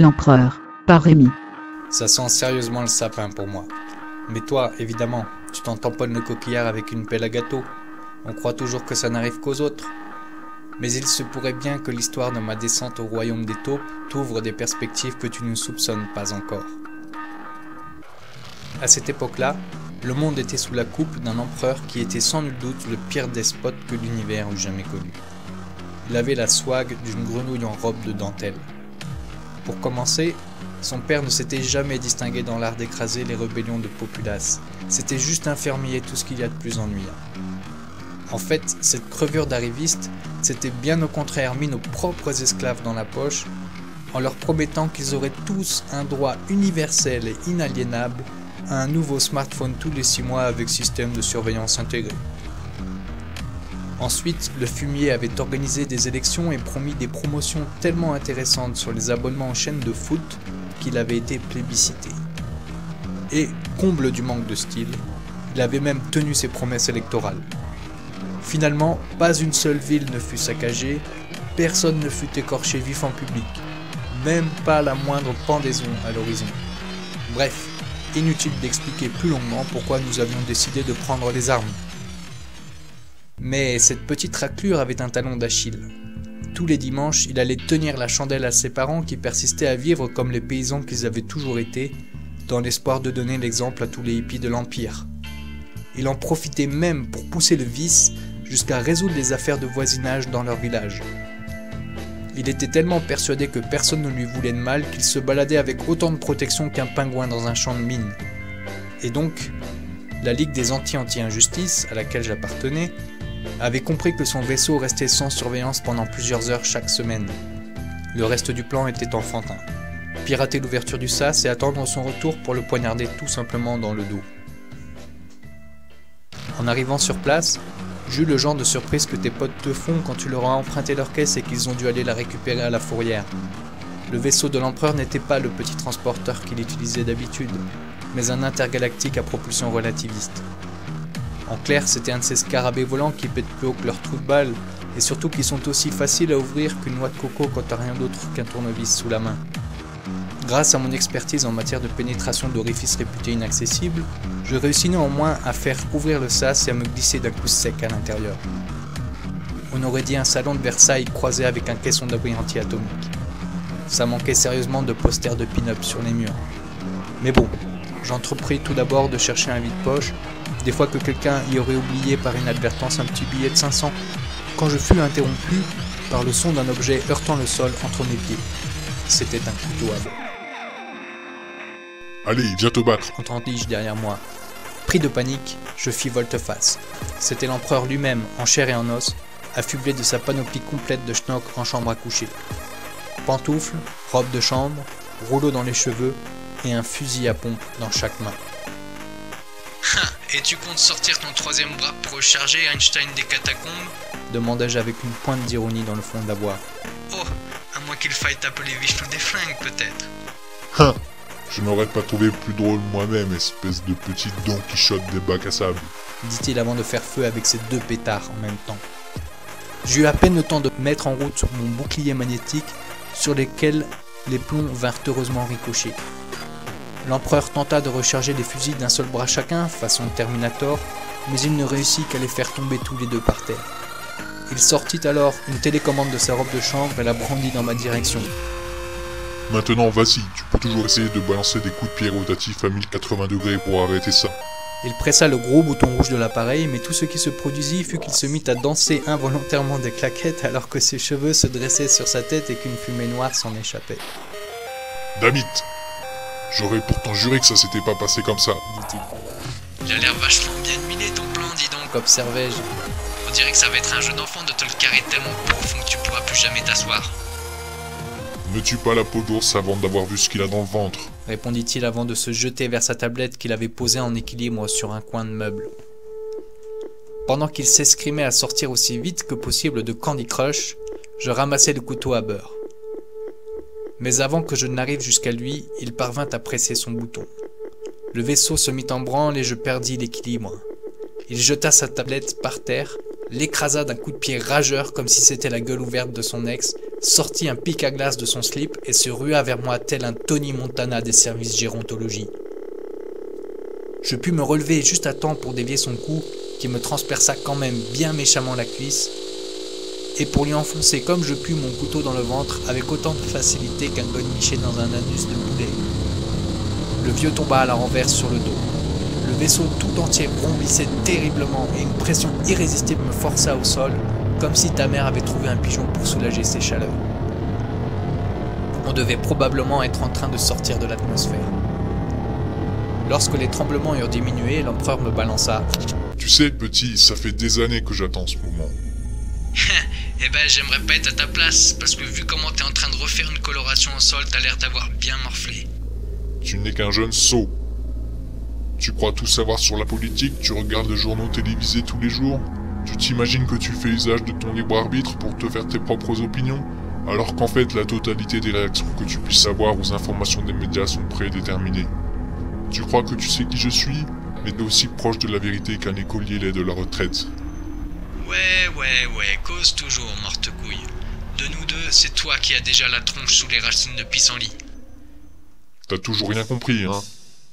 L'Empereur, par Rémi. Ça sent sérieusement le sapin pour moi. Mais toi, évidemment, tu t'en tamponnes le coquillard avec une pelle à gâteau. On croit toujours que ça n'arrive qu'aux autres. Mais il se pourrait bien que l'histoire de ma descente au royaume des taupes t'ouvre des perspectives que tu ne soupçonnes pas encore. À cette époque-là, le monde était sous la coupe d'un empereur qui était sans nul doute le pire despote que l'univers eût jamais connu. Il avait la swag d'une grenouille en robe de dentelle. Pour commencer, son père ne s'était jamais distingué dans l'art d'écraser les rébellions de populace. C'était juste un fermier, tout ce qu'il y a de plus ennuyant. En fait, cette crevure d'arriviste s'était bien au contraire mis nos propres esclaves dans la poche en leur promettant qu'ils auraient tous un droit universel et inaliénable à un nouveau smartphone tous les 6 mois avec système de surveillance intégré. Ensuite, le fumier avait organisé des élections et promis des promotions tellement intéressantes sur les abonnements aux chaînes de foot qu'il avait été plébiscité. Et, comble du manque de style, il avait même tenu ses promesses électorales. Finalement, pas une seule ville ne fut saccagée, personne ne fut écorché vif en public, même pas la moindre pendaison à l'horizon. Bref, inutile d'expliquer plus longuement pourquoi nous avions décidé de prendre les armes. Mais cette petite raclure avait un talon d'Achille. Tous les dimanches, il allait tenir la chandelle à ses parents qui persistaient à vivre comme les paysans qu'ils avaient toujours été, dans l'espoir de donner l'exemple à tous les hippies de l'Empire. Il en profitait même pour pousser le vice jusqu'à résoudre les affaires de voisinage dans leur village. Il était tellement persuadé que personne ne lui voulait de mal qu'il se baladait avec autant de protection qu'un pingouin dans un champ de mine. Et donc, la Ligue des Anti-Injustice, à laquelle j'appartenais, avait compris que son vaisseau restait sans surveillance pendant plusieurs heures chaque semaine. Le reste du plan était enfantin. Pirater l'ouverture du sas et attendre son retour pour le poignarder tout simplement dans le dos. En arrivant sur place, j'eus le genre de surprise que tes potes te font quand tu leur as emprunté leur caisse et qu'ils ont dû aller la récupérer à la fourrière. Le vaisseau de l'empereur n'était pas le petit transporteur qu'il utilisait d'habitude, mais un intergalactique à propulsion relativiste. En clair, c'était un de ces scarabées volants qui pètent plus haut que leur trou de balle, et surtout qui sont aussi faciles à ouvrir qu'une noix de coco quand t'as rien d'autre qu'un tournevis sous la main. Grâce à mon expertise en matière de pénétration d'orifices réputés inaccessibles, je réussis néanmoins à faire ouvrir le sas et à me glisser d'un coup sec à l'intérieur. On aurait dit un salon de Versailles croisé avec un caisson d'abri anti-atomique. Ça manquait sérieusement de posters de pin-up sur les murs. Mais bon, j'entrepris tout d'abord de chercher un vide-poche, des fois que quelqu'un y aurait oublié par inadvertance un petit billet de 500, quand je fus interrompu par le son d'un objet heurtant le sol entre mes pieds. C'était un couteau à beurre. Allez, viens te battre, Entendis-je derrière moi. Pris de panique, je fis volte-face. C'était l'empereur lui-même, en chair et en os, affublé de sa panoplie complète de schnock en chambre à coucher. Pantoufles, robe de chambre, rouleau dans les cheveux et un fusil à pompe dans chaque main. Et tu comptes sortir ton troisième bras pour recharger Einstein des catacombes? Demandai-je avec une pointe d'ironie dans le fond de la voix. Oh, à moins qu'il faille t'appeler Vichnou des flingues, peut-être. Hein. Je n'aurais pas trouvé plus drôle moi-même, espèce de petit Don Quichotte des bacs à sable. Dit-il avant de faire feu avec ses 2 pétards en même temps. J'eus à peine le temps de mettre en route mon bouclier magnétique sur lesquels les plombs vinrent heureusement ricocher. L'empereur tenta de recharger les fusils d'un seul bras chacun, façon Terminator, mais il ne réussit qu'à les faire tomber tous les 2 par terre. Il sortit alors une télécommande de sa robe de chambre et la brandit dans ma direction. Maintenant, vas-y, tu peux toujours essayer de balancer des coups de pied rotatifs à 1080 degrés pour arrêter ça. Il pressa le gros bouton rouge de l'appareil, mais tout ce qui se produisit fut qu'il se mit à danser involontairement des claquettes alors que ses cheveux se dressaient sur sa tête et qu'une fumée noire s'en échappait. Damit! J'aurais pourtant juré que ça s'était pas passé comme ça, Dit-il. Il a l'air vachement bien huilé ton plan, dis donc. Observai-je. On dirait que ça va être un jeu d'enfant de te le carrer tellement profond que tu pourras plus jamais t'asseoir. Ne tue pas la peau d'ours avant d'avoir vu ce qu'il a dans le ventre. Répondit-il avant de se jeter vers sa tablette qu'il avait posée en équilibre sur un coin de meuble. Pendant qu'il s'escrimait à sortir aussi vite que possible de Candy Crush, je ramassai le couteau à beurre. Mais avant que je n'arrive jusqu'à lui, il parvint à presser son bouton. Le vaisseau se mit en branle et je perdis l'équilibre. Il jeta sa tablette par terre, l'écrasa d'un coup de pied rageur comme si c'était la gueule ouverte de son ex, sortit un pic à glace de son slip et se rua vers moi tel un Tony Montana des services gérontologie. Je pus me relever juste à temps pour dévier son coup, qui me transperça quand même bien méchamment la cuisse, et pour lui enfoncer comme je pus mon couteau dans le ventre avec autant de facilité qu'un godemiché dans un anus de poulet. Le vieux tomba à la renverse sur le dos. Le vaisseau tout entier brombissait terriblement et une pression irrésistible me força au sol, comme si ta mère avait trouvé un pigeon pour soulager ses chaleurs. On devait probablement être en train de sortir de l'atmosphère. Lorsque les tremblements eurent diminué, l'empereur me balança. « Tu sais, petit, ça fait des années que j'attends ce moment. » Eh ben, j'aimerais pas être à ta place, parce que vu comment t'es en train de refaire une coloration au sol, t'as l'air d'avoir bien morflé. Tu n'es qu'un jeune sot. Tu crois tout savoir sur la politique, tu regardes les journaux télévisés tous les jours. Tu t'imagines que tu fais usage de ton libre arbitre pour te faire tes propres opinions, alors qu'en fait la totalité des réactions que tu puisses avoir aux informations des médias sont prédéterminées. Tu crois que tu sais qui je suis, mais t'es aussi proche de la vérité qu'un écolier l'est de la retraite. Ouais, cause toujours, morte couille. De nous deux, c'est toi qui as déjà la tronche sous les racines de pissenlit. T'as toujours rien compris, hein?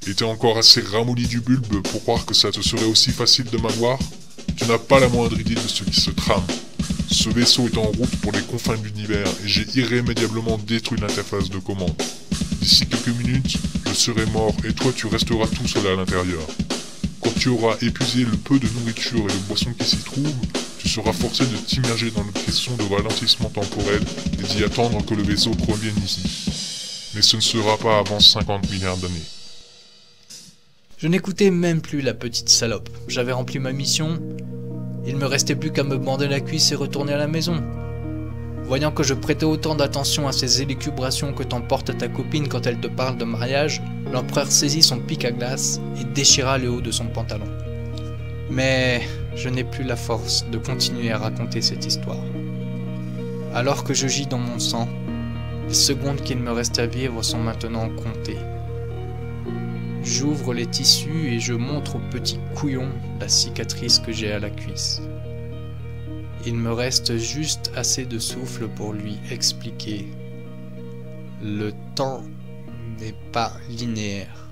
Et t'es encore assez ramolli du bulbe pour croire que ça te serait aussi facile de m'avoir? Tu n'as pas la moindre idée de ce qui se trame. Ce vaisseau est en route pour les confins de l'univers et j'ai irrémédiablement détruit l'interface de commande. D'ici quelques minutes, je serai mort et toi tu resteras tout seul à l'intérieur. Quand tu auras épuisé le peu de nourriture et de boissons qui s'y trouvent, tu seras forcé de t'immerger dans le caisson de ralentissement temporel et d'y attendre que le vaisseau revienne ici. Mais ce ne sera pas avant 50 milliards d'années. Je n'écoutais même plus la petite salope. J'avais rempli ma mission. Il me restait plus qu'à me bander la cuisse et retourner à la maison. Voyant que je prêtais autant d'attention à ces élucubrations que t'emporte ta copine quand elle te parle de mariage, l'empereur saisit son pic à glace et déchira le haut de son pantalon. Mais je n'ai plus la force de continuer à raconter cette histoire. Alors que je gis dans mon sang, les secondes qu'il me reste à vivre sont maintenant comptées. J'ouvre les tissus et je montre au petit couillon la cicatrice que j'ai à la cuisse. Il me reste juste assez de souffle pour lui expliquer. Le temps n'est pas linéaire,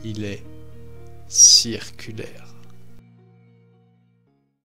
il est circulaire.